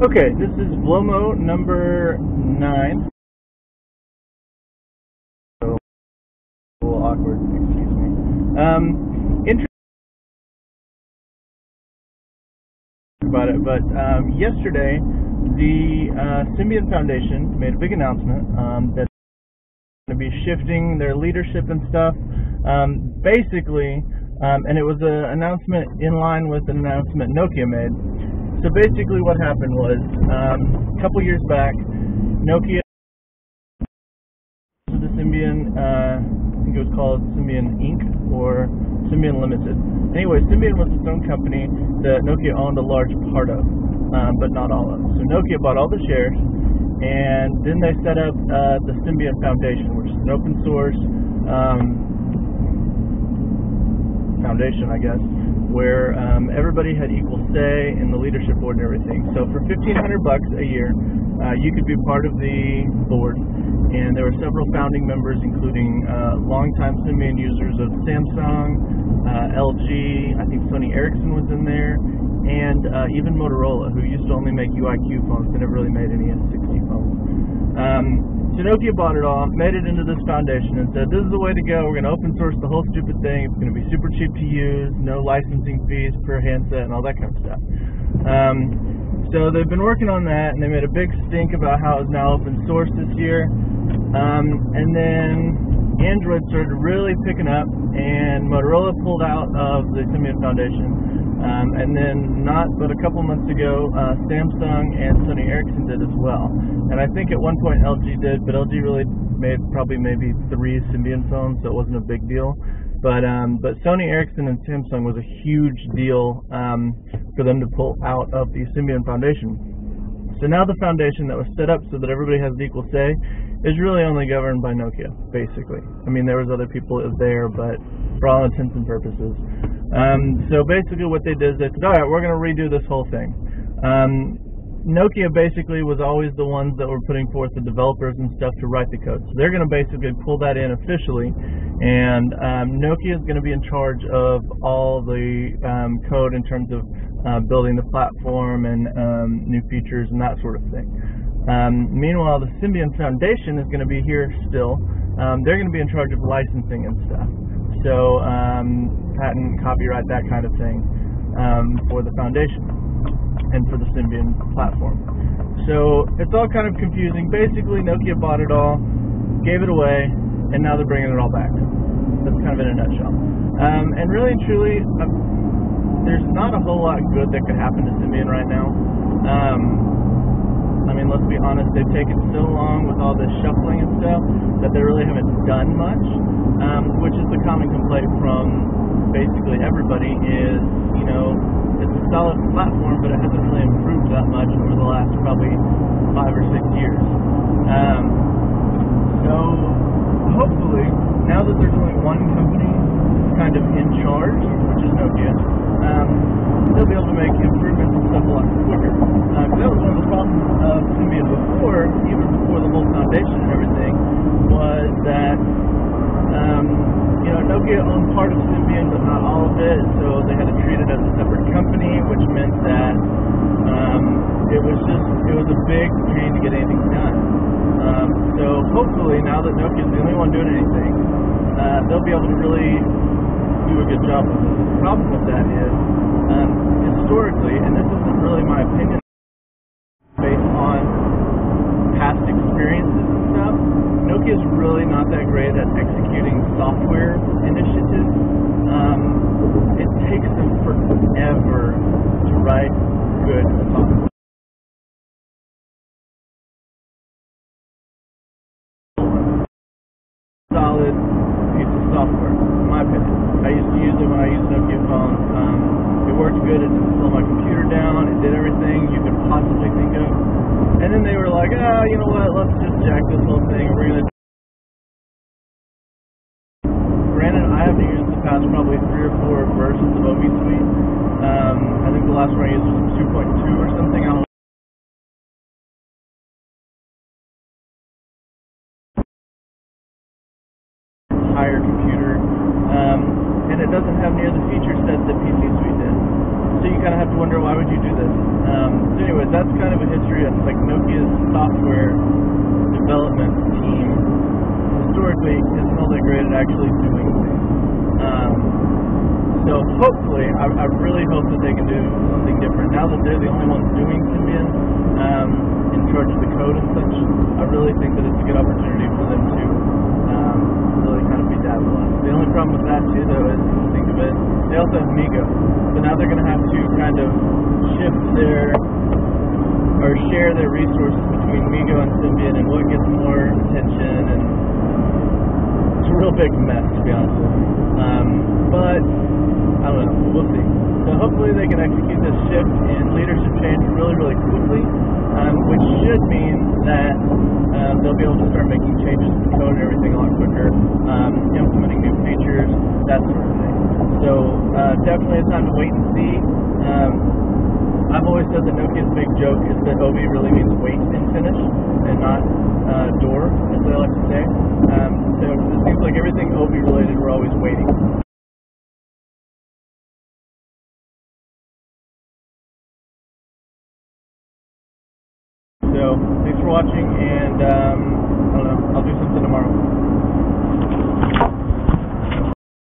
Okay, this is Vlomo number 9. So, a little awkward, excuse me. Interesting about it, but yesterday the Symbian Foundation made a big announcement that they're going to be shifting their leadership and stuff. Basically, and it was an announcement in line with an announcement Nokia made. So basically what happened was, a couple years back, Nokia, the Symbian, I think it was called Symbian Inc. or Symbian Limited. Anyway, Symbian was its own company that Nokia owned a large part of, but not all of. So Nokia bought all the shares, and then they set up the Symbian Foundation, which is an open source foundation, I guess, where everybody had equal say in the leadership board and everything. So for $1,500 a year, you could be part of the board, and there were several founding members, including longtime Symbian users of Samsung, LG, I think Sony Ericsson was in there, and even Motorola, who used to only make UIQ phones. They never really made any S60 phones. So Nokia bought it all, made it into this foundation, and said, this is the way to go. We're going to open source the whole stupid thing. It's going to be super cheap to use, no licensing fees per handset, and all that kind of stuff. So they've been working on that, and they made a big stink about how it's now open source this year. And then Android started really picking up, and Motorola pulled out of the Symbian Foundation. And then not but a couple months ago, Samsung and Sony Ericsson did as well. And I think at one point LG did, but LG really made probably maybe 3 Symbian phones, so it wasn't a big deal. But Sony Ericsson and Samsung was a huge deal for them to pull out of the Symbian Foundation. So now the foundation that was set up so that everybody has equal say is really only governed by Nokia, basically. I mean, there was other people there, but for all intents and purposes. So basically what they did is they said, all right, we're going to redo this whole thing. Nokia basically was always the ones that were putting forth the developers and stuff to write the code. So they're going to basically pull that in officially, and Nokia is going to be in charge of all the code in terms of building the platform and new features and that sort of thing. Meanwhile, the Symbian Foundation is going to be here still. They're going to be in charge of licensing and stuff. So patent, copyright, that kind of thing for the foundation and for the Symbian platform. So it's all kind of confusing. Basically, Nokia bought it all, gave it away, and now they're bringing it all back. That's kind of in a nutshell. And really and truly, there's not a whole lot good that could happen to Symbian right now. I mean, let's be honest, they've taken so long with all this shuffling and stuff that they really haven't done much, which is the common complaint from basically everybody is, you know, it's a solid platform, but it hasn't really improved that much over the last probably 5 or 6 years. So hopefully, now that there's only one company kind of in charge, which is Nokia, they'll be able to make improvements and stuff a lot quicker. Because that was one of the problems of Symbian before, even before the whole foundation and everything, was that you know, Nokia owned part of Symbian, but not all of it, so they had to treat it as a separate company, which meant that it was a big pain to get anything done. So hopefully, now that Nokia is the only one doing anything, they'll be able to really do a good job with it. The problem with that is, historically, and this isn't really my opinion, based on past experiences and stuff, Nokia is really not that great at executing software initiatives. It takes them forever to write good software. Solid piece of software, in my opinion. I used to use it when I used Nokia phones. It worked good. It didn't slow my computer down. It did everything you could possibly think of. And then they were like, you know what? Let's just jack this whole thing. We're gonna. Granted, I haven't used the past probably 3 or 4 versions of OV Suite. I think the last one I used was 2.2 or something. I don't know. Higher computer, and it doesn't have near the feature set that PC Suite did. So you kind of have to wonder, why would you do this? So anyways, that's kind of a history of like Nokia's software development team. Historically, isn't all that great at actually doing things. So hopefully, I really hope that they can do something different. Now that they're the only ones doing Symbian, in charge of the code and such, I really think that it's a good opportunity for them to really kind of be dabbling on. The only problem with that too, though, is, if you think of it, they also have Migo. So now they're going to have to kind of shift or share their resources between Migo and Symbian, and what gets more attention, and it's a real big mess, to be honest with you. But I don't know, we'll see. So hopefully they can execute this shift in leadership change really, really quickly, which should mean that they'll be able to start making changes to the code and everything a lot quicker, implementing new features, that sort of thing. So definitely a time to wait and see. I've always said that Nokia's big joke is that OV really means wait and finish, and not door, as they like to say. So it seems like everything OV related, we're always waiting. So thanks for watching, and I don't know, I'll do something tomorrow.